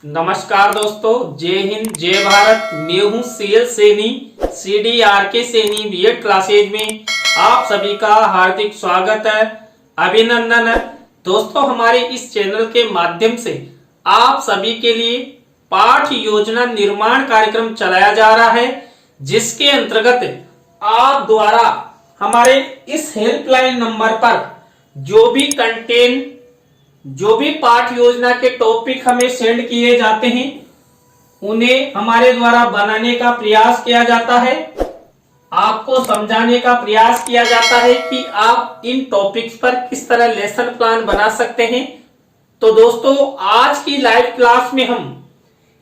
नमस्कार दोस्तों, जय हिंद जय भारत। मैं हूँ C L Saini, CDRK Saini BEd classes में आप सभी का हार्दिक स्वागत है, अभिनंदन है। दोस्तों, हमारे इस चैनल के माध्यम से आप सभी के लिए पाठ योजना निर्माण कार्यक्रम चलाया जा रहा है, जिसके अंतर्गत आप द्वारा हमारे इस हेल्पलाइन नंबर पर जो भी पाठ योजना के टॉपिक हमें सेंड किए जाते हैं, उन्हें हमारे द्वारा बनाने का प्रयास किया जाता है, आपको समझाने का प्रयास किया जाता है कि आप इन टॉपिक्स पर किस तरह लेसन प्लान बना सकते हैं। तो दोस्तों, आज की लाइव क्लास में हम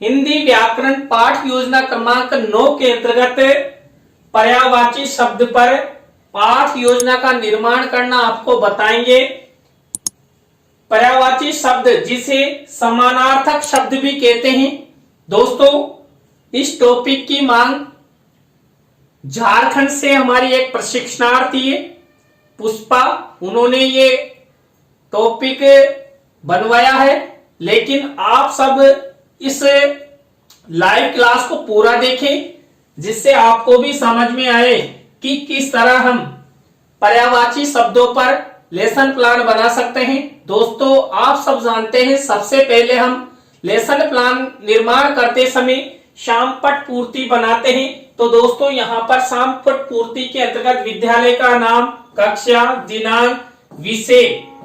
हिंदी व्याकरण पाठ योजना क्रमांक 9 के अंतर्गत पर्यायवाची शब्द पर पाठ योजना का निर्माण करना आपको बताएंगे। पर्यायवाची शब्द जिसे समानार्थक शब्द भी कहते हैं। दोस्तों, इस टॉपिक की मांग झारखंड से हमारी एक प्रशिक्षणार्थी है पुष्पा, उन्होंने ये टॉपिक बनवाया है। लेकिन आप सब इस लाइव क्लास को पूरा देखें, जिससे आपको भी समझ में आए कि किस तरह हम पर्यायवाची शब्दों पर लेसन प्लान बना सकते हैं। दोस्तों, आप सब जानते हैं, सबसे पहले हम लेसन प्लान निर्माण करते समय शामपट पूर्ति बनाते हैं। तो दोस्तों, यहाँ पर शामपट पूर्ति के अंतर्गत विद्यालय का नाम, कक्षा, दिनांक, विषय,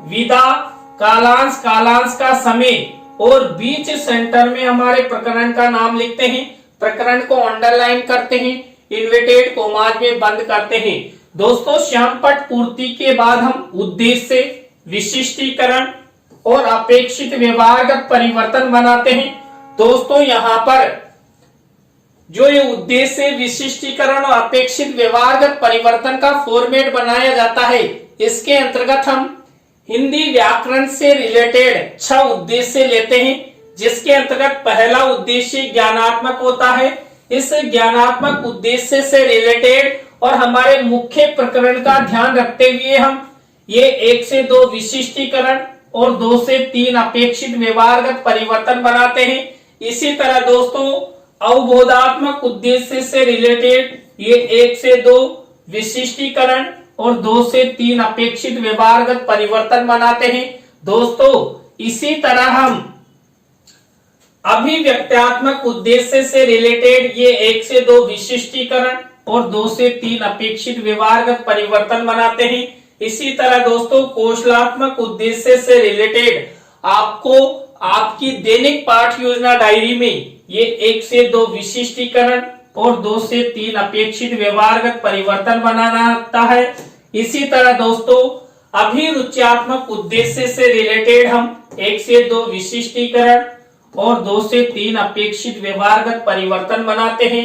विधा, कालांश, कालांश का समय और बीच सेंटर में हमारे प्रकरण का नाम लिखते हैं। प्रकरण को अंडरलाइन करते हैं, इन्वर्टेड कोमाज में बंद करते हैं। दोस्तों, श्यामपट पूर्ति के बाद हम उद्देश्य, विशिष्टीकरण और अपेक्षित व्यवहारगत परिवर्तन बनाते हैं। दोस्तों, यहाँ पर जो ये उद्देश्य, विशिष्टीकरण और अपेक्षित व्यवहारगत परिवर्तन का फॉर्मेट बनाया जाता है, इसके अंतर्गत हम हिंदी व्याकरण से रिलेटेड 6 उद्देश्य लेते हैं, जिसके अंतर्गत पहला उद्देश्य ज्ञानात्मक होता है। इस ज्ञानात्मक उद्देश्य से रिलेटेड और हमारे मुख्य प्रकरण का ध्यान रखते हुए हम ये 1 से 2 विशिष्टीकरण और 2 से 3 अपेक्षित व्यवहारगत परिवर्तन बनाते हैं। इसी तरह दोस्तों, अवबोधात्मक उद्देश्य से रिलेटेड ये 1 से 2 विशिष्टीकरण और 2 से 3 अपेक्षित व्यवहारगत परिवर्तन बनाते हैं। दोस्तों, इसी तरह हम अभिव्यक्त्यात्मक उद्देश्य से रिलेटेड ये 1 से 2 विशिष्टीकरण और 2 से 3 अपेक्षित व्यवहारगत परिवर्तन बनाते हैं। इसी तरह दोस्तों, कौशलात्मक उद्देश्य से रिलेटेड आपको आपकी दैनिक पाठ योजना डायरी में ये 1 से 2 विशिष्टीकरण और 2 से 3 अपेक्षित व्यवहारगत परिवर्तन बनाना होता है। इसी तरह दोस्तों, अभिरुच्यात्मक उद्देश्य से रिलेटेड हम 1 से 2 विशिष्टीकरण और 2 से 3 अपेक्षित व्यवहारगत परिवर्तन बनाते हैं।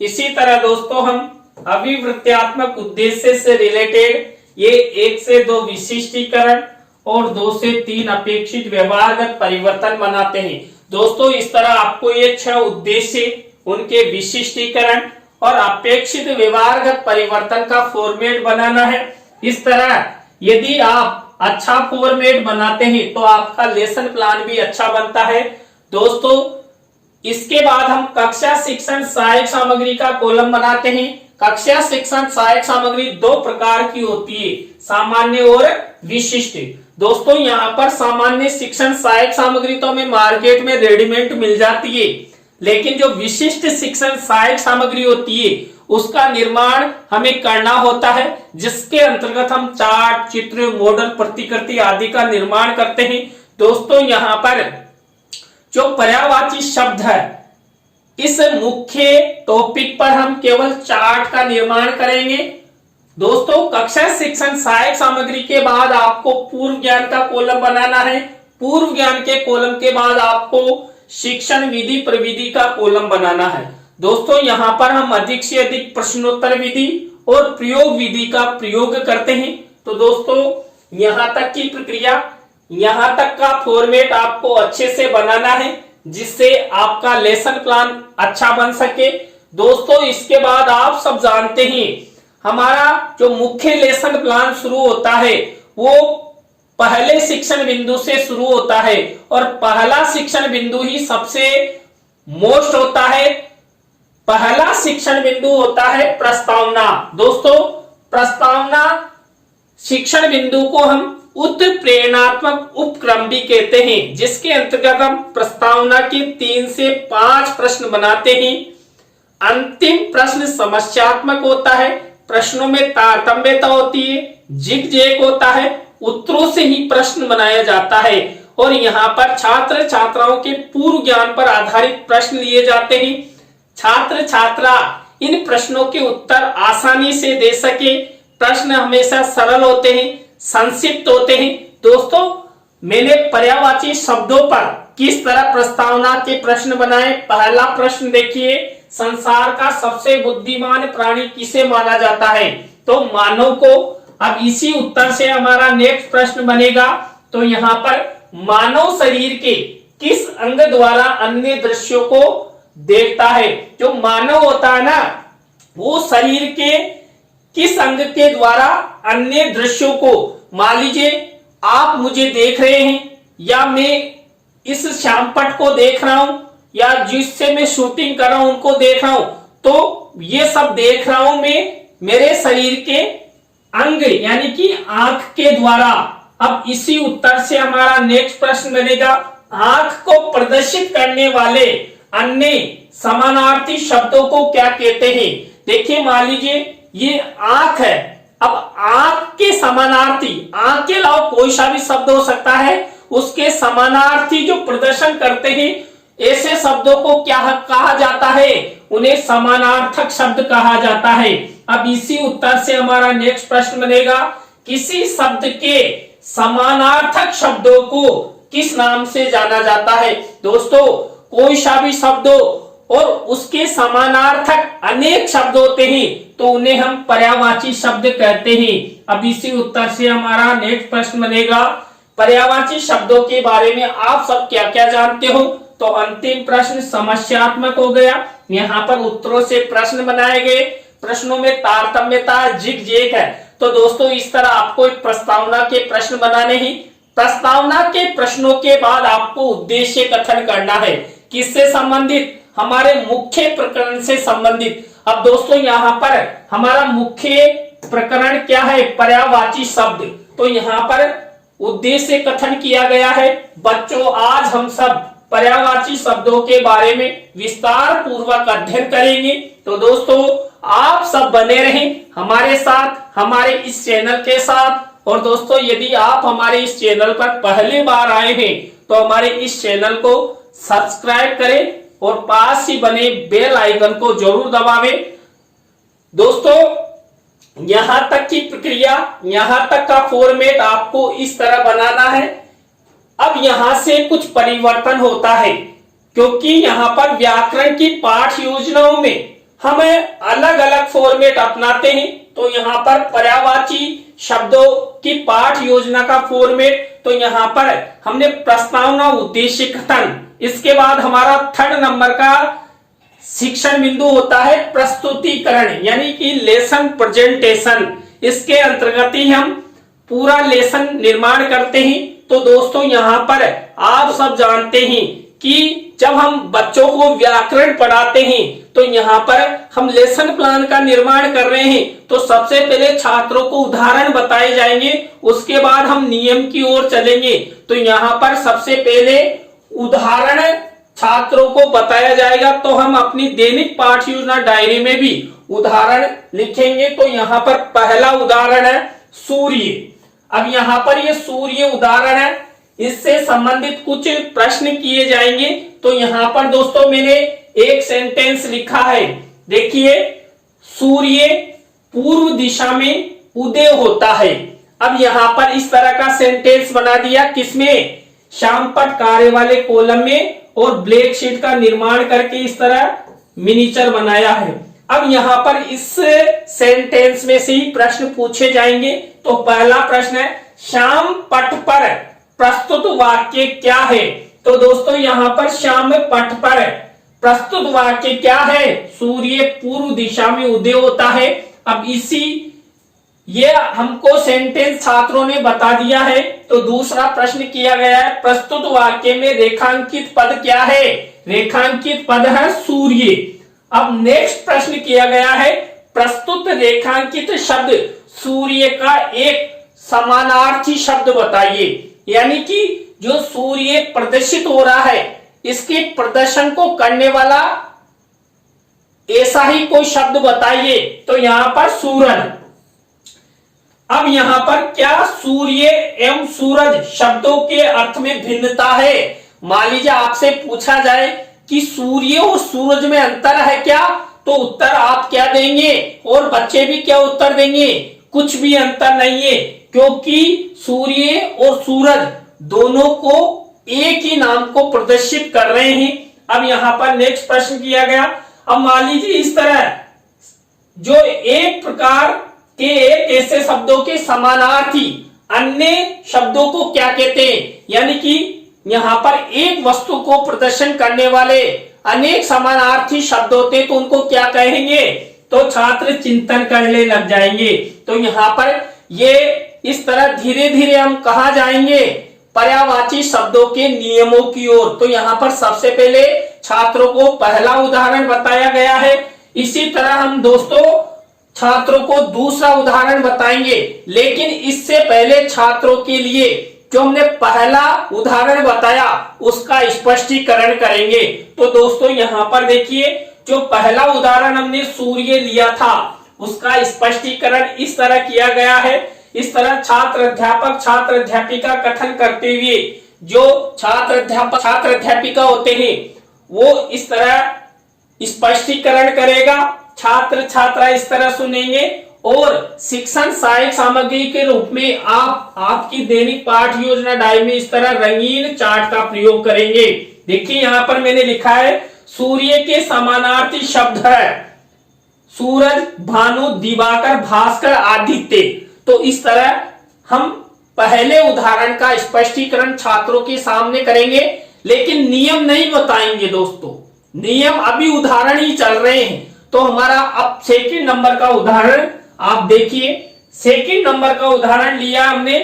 इसी तरह दोस्तों, हम अभिवृत्त्यात्मक उद्देश्य से रिलेटेड ये 1 से 2 विशिष्टीकरण और 2 से 3 अपेक्षित व्यवहारगत परिवर्तन बनाते हैं। दोस्तों, इस तरह आपको ये 6 उद्देश्य, उनके विशिष्टीकरण और अपेक्षित व्यवहारगत परिवर्तन का फॉर्मेट बनाना है। इस तरह यदि आप अच्छा फॉर्मेट बनाते हैं तो आपका लेसन प्लान भी अच्छा बनता है। दोस्तों, इसके बाद हम कक्षा शिक्षण सहायक सामग्री का कॉलम बनाते हैं। कक्षा शिक्षण सहायक सामग्री 2 प्रकार की होती है, सामान्य और विशिष्ट। दोस्तों, यहाँ पर सामान्य शिक्षण सहायक सामग्री तो हमें मार्केट में रेडीमेड मिल जाती है, लेकिन जो विशिष्ट शिक्षण सहायक सामग्री होती है उसका निर्माण हमें करना होता है, जिसके अंतर्गत हम चार्ट, चित्र, मॉडल, प्रतिकृति आदि का निर्माण करते हैं। दोस्तों, यहाँ पर जो पर्यायवाची शब्द है, इस मुख्य टॉपिक पर हम केवल चार्ट का निर्माण करेंगे। दोस्तों, कक्षा शिक्षण सहायक सामग्री के बाद आपको पूर्व ज्ञान का कॉलम बनाना है। पूर्व ज्ञान के कॉलम के बाद आपको शिक्षण विधि प्रविधि का कॉलम बनाना है। दोस्तों, यहाँ पर हम अधिक से अधिक प्रश्नोत्तर विधि और प्रयोग विधि का प्रयोग करते हैं। तो दोस्तों, यहाँ तक की प्रक्रिया, यहाँ तक का फॉर्मेट आपको अच्छे से बनाना है, जिससे आपका लेसन प्लान अच्छा बन सके। दोस्तों, इसके बाद आप सब जानते हैं, हमारा जो मुख्य लेसन प्लान शुरू होता है वो पहले शिक्षण बिंदु से शुरू होता है और पहला शिक्षण बिंदु ही सबसे मोस्ट होता है। पहला शिक्षण बिंदु होता है प्रस्तावना। दोस्तों, प्रस्तावना शिक्षण बिंदु को हम उत्प्रेरणात्मक उपक्रम भी कहते हैं, जिसके अंतर्गत हम प्रस्तावना के 3 से 5 प्रश्न बनाते हैं। अंतिम प्रश्न समस्यात्मक होता है, प्रश्नों में तारतम्यता होती है, जिग-जैग होता है, उत्तरों से ही प्रश्न बनाया जाता है और यहाँ पर छात्र छात्राओं के पूर्व ज्ञान पर आधारित प्रश्न लिए जाते हैं। छात्र छात्रा इन प्रश्नों के उत्तर आसानी से दे सके। प्रश्न हमेशा सरल होते हैं, संक्षिप्त होते हैं। दोस्तों, मैंने पर्यायवाची शब्दों पर किस तरह प्रस्तावना के प्रश्न बनाए। पहला प्रश्न देखिए, संसार का सबसे बुद्धिमान प्राणी किसे माना जाता है? तो मानव को। अब इसी उत्तर से हमारा नेक्स्ट प्रश्न बनेगा। तो यहाँ पर मानव शरीर के किस अंग द्वारा अन्य दृश्यों को देखता है? जो मानव होता है ना, वो शरीर के किस अंग के द्वारा अन्य दृश्यों को, मान लीजिए आप मुझे देख रहे हैं या मैं इस श्यामपट्ट को देख रहा हूं या जिससे मैं शूटिंग कर रहा हूं उनको देख रहा हूं, तो ये सब देख रहा हूं मैं मेरे शरीर के अंग यानी कि आंख के द्वारा। अब इसी उत्तर से हमारा नेक्स्ट प्रश्न बनेगा, आंख को प्रदर्शित करने वाले अन्य समानार्थी शब्दों को क्या कहते हैं? देखिए, मान लीजिए ये आंख है। अब आंख के समानार्थी, आंख के अलावा कोई सा भी शब्द हो सकता है, उसके समानार्थी जो प्रदर्शन करते हैं ऐसे शब्दों को क्या कहा जाता है? उन्हें समानार्थक शब्द कहा जाता है। अब इसी उत्तर से हमारा नेक्स्ट प्रश्न बनेगा, किसी शब्द के समानार्थक शब्दों को किस नाम से जाना जाता है? दोस्तों, कोई सा भी शब्द और उसके समानार्थक अनेक शब्द होते हैं तो उन्हें हम पर्यायवाची शब्द कहते हैं। अब इसी उत्तर से हमारा नेक्स्ट प्रश्न बनेगा, पर्यायवाची शब्दों के बारे में आप सब क्या क्या जानते हो? तो अंतिम प्रश्न समस्यात्मक हो गया। यहाँ पर उत्तरों से प्रश्न बनाए गए, प्रश्नों में तारतम्यता, जिग-जैग है। तो दोस्तों, इस तरह आपको एक प्रस्तावना के प्रश्न बनाने ही। प्रस्तावना के प्रश्नों के बाद आपको उद्देश्य कथन करना है। किससे संबंधित? हमारे मुख्य प्रकरण से संबंधित। अब दोस्तों, यहाँ पर हमारा मुख्य प्रकरण क्या है? पर्यायवाची शब्द। तो यहाँ पर उद्देश्य कथन किया गया है। बच्चों, आज हम सब पर्यायवाची शब्दों के बारे में विस्तार पूर्वक अध्ययन करेंगे। तो दोस्तों, आप सब बने रहें हमारे साथ, हमारे इस चैनल के साथ। और दोस्तों, यदि आप हमारे इस चैनल पर पहली बार आए हैं तो हमारे इस चैनल को सब्सक्राइब करें और पास ही बने बेल आइकन को जरूर दबावें। दोस्तों, यहां तक की प्रक्रिया, यहां तक का फॉर्मेट आपको इस तरह बनाना है। अब यहां से कुछ परिवर्तन होता है क्योंकि यहां पर व्याकरण की पाठ योजनाओं में हम अलग अलग फॉर्मेट अपनाते हैं। तो यहाँ पर पर्यायवाची शब्दों की पाठ योजना का फॉर्मेट, तो यहाँ पर हमने प्रस्तावना, उद्देश्य कथन, इसके बाद हमारा 3rd नंबर का शिक्षण बिंदु होता है प्रस्तुतिकरण यानी कि लेसन प्रेजेंटेशन। इसके अंतर्गत ही हम पूरा लेसन निर्माण करते हैं। तो दोस्तों, यहाँ पर आप सब जानते हैं कि जब हम बच्चों को व्याकरण पढ़ाते हैं तो यहाँ पर हम लेसन प्लान का निर्माण कर रहे हैं। तो सबसे पहले छात्रों को उदाहरण बताए जाएंगे, उसके बाद हम नियम की ओर चलेंगे। तो यहाँ पर सबसे पहले उदाहरण छात्रों को बताया जाएगा। तो हम अपनी दैनिक पाठ योजना डायरी में भी उदाहरण लिखेंगे। तो यहाँ पर पहला उदाहरण है सूर्य। अब यहाँ पर ये सूर्य उदाहरण है, इससे संबंधित कुछ प्रश्न किए जाएंगे। तो यहाँ पर दोस्तों मैंने एक सेंटेंस लिखा है, देखिए, सूर्य पूर्व दिशा में उदय होता है। अब यहाँ पर इस तरह का सेंटेंस बना दिया, किसमें? श्यामपट्ट कार्य वाले कॉलम में, और ब्लैक शीट का निर्माण करके इस तरह मिनिएचर बनाया है। अब यहाँ पर इस सेंटेंस में से ही प्रश्न पूछे जाएंगे। तो पहला प्रश्न है, श्यामपट्ट पर प्रस्तुत वाक्य क्या है? तो दोस्तों, यहाँ पर श्यामपट्ट पर प्रस्तुत वाक्य क्या है? सूर्य पूर्व दिशा में उदय होता है। अब इसी ये हमको सेंटेंस छात्रों ने बता दिया है। तो दूसरा प्रश्न किया गया है, प्रस्तुत वाक्य में रेखांकित पद क्या है? रेखांकित पद है सूर्य। अब नेक्स्ट प्रश्न किया गया है, प्रस्तुत रेखांकित शब्द सूर्य का एक समानार्थी शब्द बताइए। यानी कि जो सूर्य प्रदर्शित हो रहा है, इसके प्रदर्शन को करने वाला ऐसा ही कोई शब्द बताइए। तो यहां पर सूरज। अब यहां पर क्या सूर्य एवं सूरज शब्दों के अर्थ में भिन्नता है? मान लीजिए आपसे पूछा जाए कि सूर्य और सूरज में अंतर है क्या, तो उत्तर आप क्या देंगे और बच्चे भी क्या उत्तर देंगे? कुछ भी अंतर नहीं है, क्योंकि सूर्य और सूरज दोनों को एक ही नाम को प्रदर्शित कर रहे हैं। अब यहां पर नेक्स्ट प्रश्न किया गया, अब मान लीजिए इस तरह जो एक प्रकार के एक ऐसे शब्दों के समानार्थी अन्य शब्दों को क्या कहते हैं? यानी कि यहां पर एक वस्तु को प्रदर्शन करने वाले अनेक समानार्थी शब्द होते हैं, तो उनको क्या कहेंगे? तो छात्र चिंतन करने लग जाएंगे। तो यहां पर ये इस तरह धीरे धीरे हम कहा जाएंगे पर्यायवाची शब्दों के नियमों की ओर। तो यहां पर सबसे पहले छात्रों को पहला उदाहरण बताया गया है। इसी तरह हम दोस्तों छात्रों को दूसरा उदाहरण बताएंगे, लेकिन इससे पहले छात्रों के लिए जो हमने पहला उदाहरण बताया उसका स्पष्टीकरण करेंगे। तो दोस्तों यहां पर देखिए, जो पहला उदाहरण हमने सूर्य लिया था उसका स्पष्टीकरण इस तरह किया गया है। इस तरह छात्र अध्यापक छात्र अध्यापिका कथन करते हुए जो छात्र अध्यापक छात्र अध्यापिका होते हैं वो इस तरह स्पष्टीकरण करेगा, छात्र छात्रा इस तरह सुनेंगे और शिक्षण सहायक सामग्री के रूप में आप आपकी दैनिक पाठ योजना डायरी में इस तरह रंगीन चार्ट का प्रयोग करेंगे। देखिए यहां पर मैंने लिखा है सूर्य के समानार्थी शब्द है सूरज, भानु, दिवाकर, भास्कर, आदित्य। तो इस तरह हम पहले उदाहरण का स्पष्टीकरण छात्रों के सामने करेंगे, लेकिन नियम नहीं बताएंगे दोस्तों, नियम अभी उदाहरण ही चल रहे हैं। तो हमारा अब सेकंड नंबर का उदाहरण आप देखिए। सेकंड नंबर का उदाहरण लिया हमने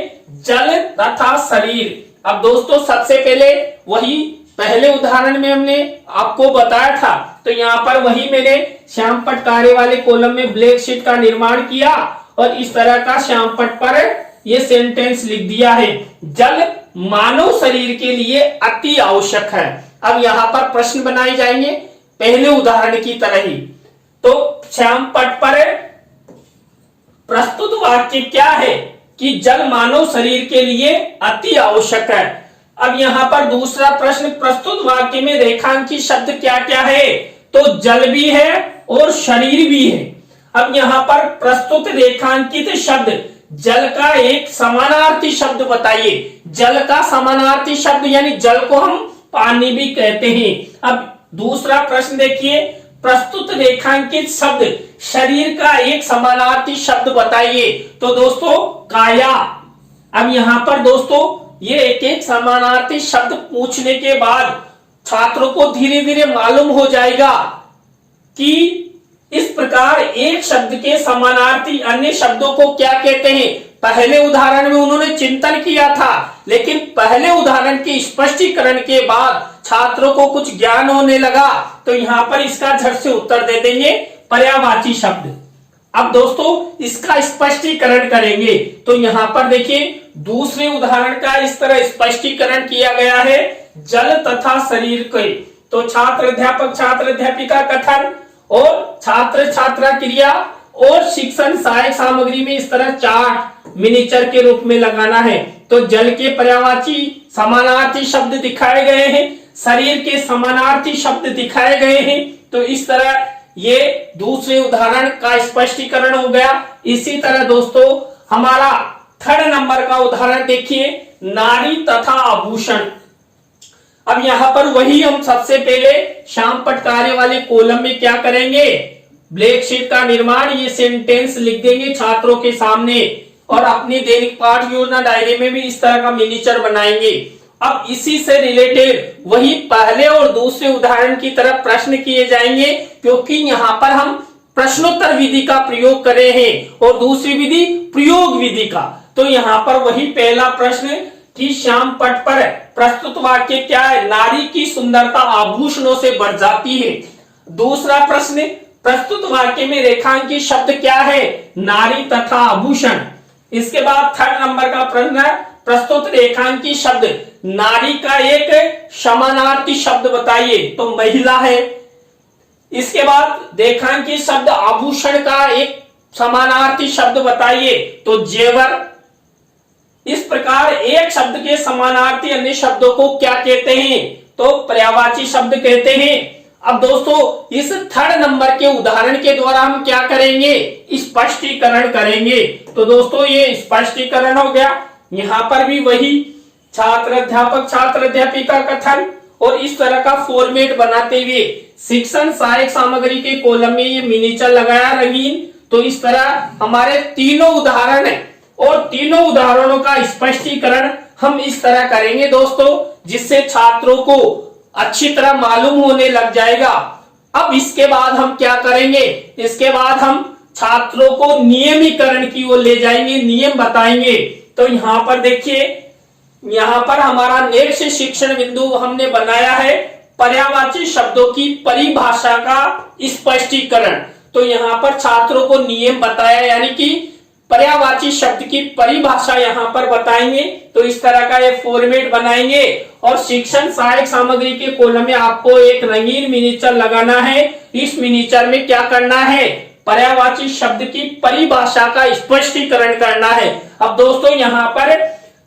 जल तथा शरीर। अब दोस्तों सबसे पहले वही पहले उदाहरण में हमने आपको बताया था, तो यहाँ पर वही मैंने श्याम पट कार्य वाले कॉलम में ब्लैक शीट का निर्माण किया और इस तरह का श्याम पट पर ये सेंटेंस लिख दिया है, जल मानव शरीर के लिए अति आवश्यक है। अब यहाँ पर प्रश्न बनाए जाएंगे पहले उदाहरण की तरह ही। तो श्याम पट पर प्रस्तुत वाक्य क्या है कि जल मानव शरीर के लिए अति आवश्यक है। अब यहाँ पर दूसरा प्रश्न, प्रस्तुत वाक्य में रेखांकित शब्द क्या क्या है? तो जल भी है और शरीर भी है। अब यहाँ पर प्रस्तुत रेखांकित शब्द जल का एक समानार्थी शब्द बताइए। जल का समानार्थी शब्द यानी जल को हम पानी भी कहते हैं। अब दूसरा प्रश्न देखिए, प्रस्तुत रेखांकित शब्द शरीर का एक समानार्थी शब्द बताइए। तो दोस्तों काया। अब यहाँ पर दोस्तों ये एक एक समानार्थी शब्द पूछने के बाद छात्रों को धीरे धीरे मालूम हो जाएगा कि इस प्रकार एक शब्द के समानार्थी अन्य शब्दों को क्या कहते हैं। पहले उदाहरण में उन्होंने चिंतन किया था, लेकिन पहले उदाहरण के स्पष्टीकरण के बाद छात्रों को कुछ ज्ञान होने लगा, तो यहाँ पर इसका झट से उत्तर दे देंगे पर्यायवाची शब्द। अब दोस्तों इसका स्पष्टीकरण करेंगे। तो यहाँ पर देखिए दूसरे उदाहरण का इस तरह स्पष्टीकरण किया गया है, जल तथा शरीर के। तो छात्र अध्यापक छात्र अध्यापिका कथन और छात्र छात्रा क्रिया और शिक्षण सहायक सामग्री में इस तरह चार्ट मिनिएचर के रूप में लगाना है। तो जल के पर्यायवाची समानार्थी शब्द दिखाए गए हैं, शरीर के समानार्थी शब्द दिखाए गए हैं। तो इस तरह ये दूसरे उदाहरण का स्पष्टीकरण हो गया। इसी तरह दोस्तों हमारा थर्ड नंबर का उदाहरण देखिए, नारी तथा आभूषण। अब यहाँ पर वही हम सबसे पहले श्याम पट कार्य वाले कॉलम में क्या करेंगे, ब्लैक शीट का निर्माण, ये सेंटेंस लिख देंगे छात्रों के सामने और अपनी दैनिक पाठ योजना डायरी में भी इस तरह का मिनिएचर बनाएंगे। अब इसी से रिलेटेड वही पहले और दूसरे उदाहरण की तरफ प्रश्न किए जाएंगे, क्योंकि यहाँ पर हम प्रश्नोत्तर विधि का प्रयोग करे हैं और दूसरी विधि प्रयोग विधि का। तो यहाँ पर वही पहला प्रश्न कि श्याम पट पर प्रस्तुत वाक्य क्या है, नारी की सुंदरता आभूषणों से बढ़ जाती है। दूसरा प्रश्न, प्रस्तुत वाक्य में रेखांकित शब्द क्या है, नारी तथा आभूषण। इसके बाद थर्ड नंबर का प्रश्न है, प्रस्तुत रेखांकित शब्द नारी का एक समानार्थी शब्द बताइए, तो महिला है। इसके बाद रेखांकित शब्द आभूषण का एक समानार्थी शब्द बताइए, तो जेवर। इस प्रकार एक शब्द के समानार्थी अन्य शब्दों को क्या कहते हैं, तो पर्यायवाची शब्द कहते हैं। अब दोस्तों इस थर्ड नंबर के उदाहरण के द्वारा हम क्या करेंगे, स्पष्टीकरण करेंगे। तो दोस्तों ये स्पष्टीकरण हो गया। यहाँ पर भी वही छात्र अध्यापक छात्र अध्यापिका कथन और इस तरह का फॉर्मेट बनाते हुए शिक्षण सहायक सामग्री के कॉलम में ये मिनीचर लगाया रंगीन। तो इस तरह हमारे तीनों उदाहरण है और तीनों उदाहरणों का स्पष्टीकरण हम इस तरह करेंगे दोस्तों, जिससे छात्रों को अच्छी तरह मालूम होने लग जाएगा। अब इसके बाद हम क्या करेंगे, इसके बाद हम छात्रों को नियमीकरण की ओर ले जाएंगे, नियम बताएंगे। तो यहाँ पर देखिए, यहाँ पर हमारा नेक्स्ट शिक्षण बिंदु हमने बनाया है पर्यायवाची शब्दों की परिभाषा का स्पष्टीकरण। तो यहाँ पर छात्रों को नियम बताया, यानी कि पर्यायवाची शब्द की परिभाषा यहाँ पर बताएंगे। तो इस तरह का एक फॉर्मेट बनाएंगे और शिक्षण सहायक सामग्री के कॉलम में आपको एक रंगीन मिनीचर लगाना है। इस मिनीचर में क्या करना है, पर्यायवाची शब्द की परिभाषा का स्पष्टीकरण करना है। अब दोस्तों यहाँ पर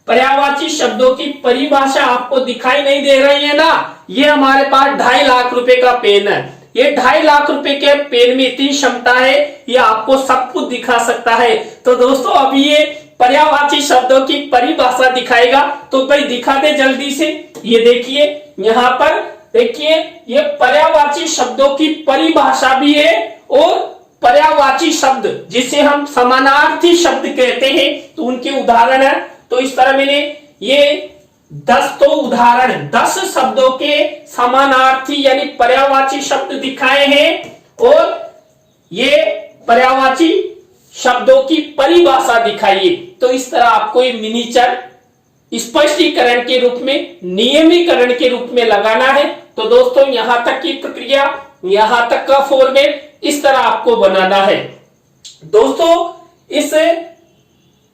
पर्यायवाची शब्दों की परिभाषा आपको दिखाई नहीं दे रही है ना, ये हमारे पास 2.5 लाख रुपए का पेन है। ये 2.5 लाख रुपए के पेन में इतनी क्षमता है, ये आपको सब कुछ दिखा सकता है। तो दोस्तों अभी ये पर्यायवाची शब्दों की परिभाषा दिखाएगा, तो भाई दिखा दे जल्दी से। ये देखिए यहाँ पर देखिए, ये पर्यायवाची शब्दों की परिभाषा भी है और पर्यायवाची शब्द जिसे हम समानार्थी शब्द कहते हैं, तो उनके उदाहरण है। तो इस तरह मैंने ये 10 उदाहरण 10 शब्दों के समानार्थी यानी पर्यायवाची शब्द दिखाए हैं और ये पर्यायवाची शब्दों की परिभाषा दिखाइए। तो इस तरह आपको ये मिनीचर स्पष्टीकरण के रूप में, नियमीकरण के रूप में लगाना है। तो दोस्तों यहां तक की प्रक्रिया, यहां तक का फॉर्मेट इस तरह आपको बनाना है। दोस्तों इस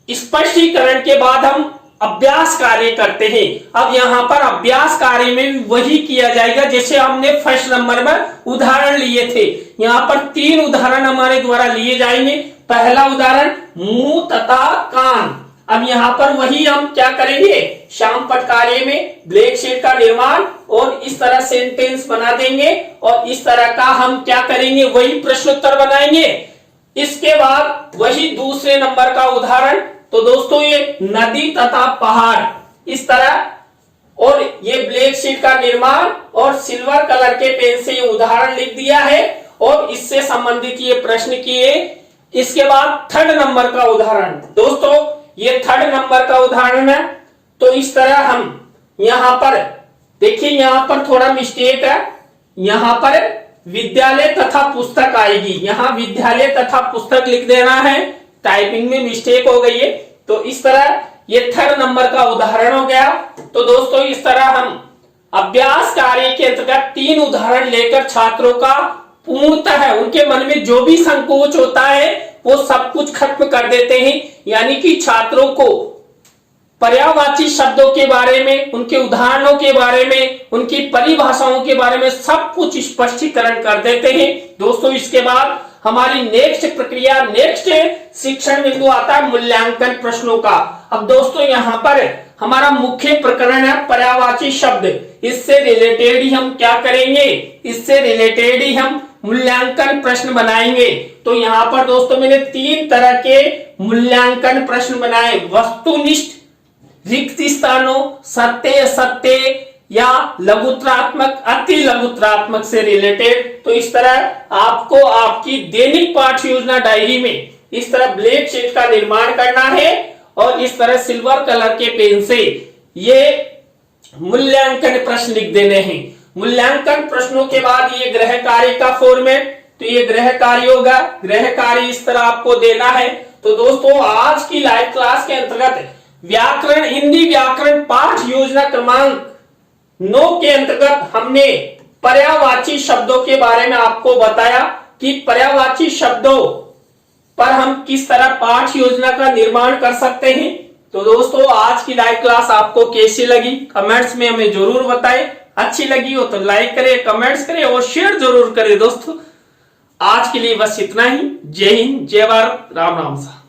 स्पष्टीकरण के बाद हम अभ्यास कार्य करते हैं। अब यहाँ पर अभ्यास कार्य में वही किया जाएगा जैसे हमने फर्स्ट नंबर में उदाहरण लिए थे। यहाँ पर 3 उदाहरण हमारे द्वारा लिए जाएंगे। पहला उदाहरण मुंह तथा कान। अब यहाँ पर वही हम क्या करेंगे, श्याम पट कार्य में ब्लैक शीट का निर्माण और इस तरह सेंटेंस बना देंगे और इस तरह का हम क्या करेंगे, वही प्रश्नोत्तर बनाएंगे। इसके बाद वही दूसरे नंबर का उदाहरण, तो दोस्तों ये नदी तथा पहाड़ इस तरह, और ये ब्लैक शीट का निर्माण और सिल्वर कलर के पेन से ये उदाहरण लिख दिया है और इससे संबंधित ये प्रश्न किए। इसके बाद थर्ड नंबर का उदाहरण, दोस्तों ये थर्ड नंबर का उदाहरण है। तो इस तरह हम यहां पर देखिए, यहां पर थोड़ा मिस्टेक है, यहां पर विद्यालय तथा पुस्तक आएगी, यहां विद्यालय तथा पुस्तक लिख देना है, टाइपिंग में मिस्टेक हो गई है। तो इस तरह ये थर्ड नंबर का उदाहरण हो गया। तो दोस्तों इस तरह हम अभ्यास कार्य के अंतर्गत 3 उदाहरण लेकर छात्रों का पूर्णतः है उनके मन में जो भी संकोच होता है वो सब कुछ खत्म कर देते हैं। यानी कि छात्रों को पर्यायवाची शब्दों के बारे में, उनके उदाहरणों के बारे में, उनकी परिभाषाओं के बारे में सब कुछ स्पष्टीकरण कर देते हैं। दोस्तों इसके बाद हमारी नेक्स्ट प्रक्रिया, नेक्स्ट शिक्षण बिंदु आता है मूल्यांकन प्रश्नों का। अब दोस्तों यहाँ पर हमारा मुख्य प्रकरण है पर्यायवाची शब्द। इससे रिलेटेड ही हम क्या करेंगे, इससे रिलेटेड ही हम मूल्यांकन प्रश्न बनाएंगे। तो यहाँ पर दोस्तों मैंने 3 तरह के मूल्यांकन प्रश्न बनाए, वस्तुनिष्ठ, रिक्त स्थानों, सत्य असत्य या लघुत्रात्मक, अति लघुत्रात्मक से रिलेटेड। तो इस तरह आपको आपकी दैनिक पाठ योजना डायरी में इस तरह ब्लैक शीट का निर्माण करना है और इस तरह सिल्वर कलर के पेन से ये मूल्यांकन प्रश्न लिख देने हैं। मूल्यांकन प्रश्नों के बाद ये गृह कार्य का फॉर्मेट, तो ये गृह कार्य होगा, गृह कार्य इस तरह आपको देना है। तो दोस्तों आज की लाइव क्लास के अंतर्गत व्याकरण, हिंदी व्याकरण पाठ योजना क्रमांक 9 के अंतर्गत हमने पर्यायवाची शब्दों के बारे में आपको बताया कि पर्यायवाची शब्दों पर हम किस तरह पाठ योजना का निर्माण कर सकते हैं। तो दोस्तों आज की लाइव क्लास आपको कैसी लगी कमेंट्स में हमें जरूर बताएं। अच्छी लगी हो तो लाइक करें, कमेंट्स करें और शेयर जरूर करें। दोस्तों आज के लिए बस इतना ही। जय हिंद, जय भारत, राम राम सा।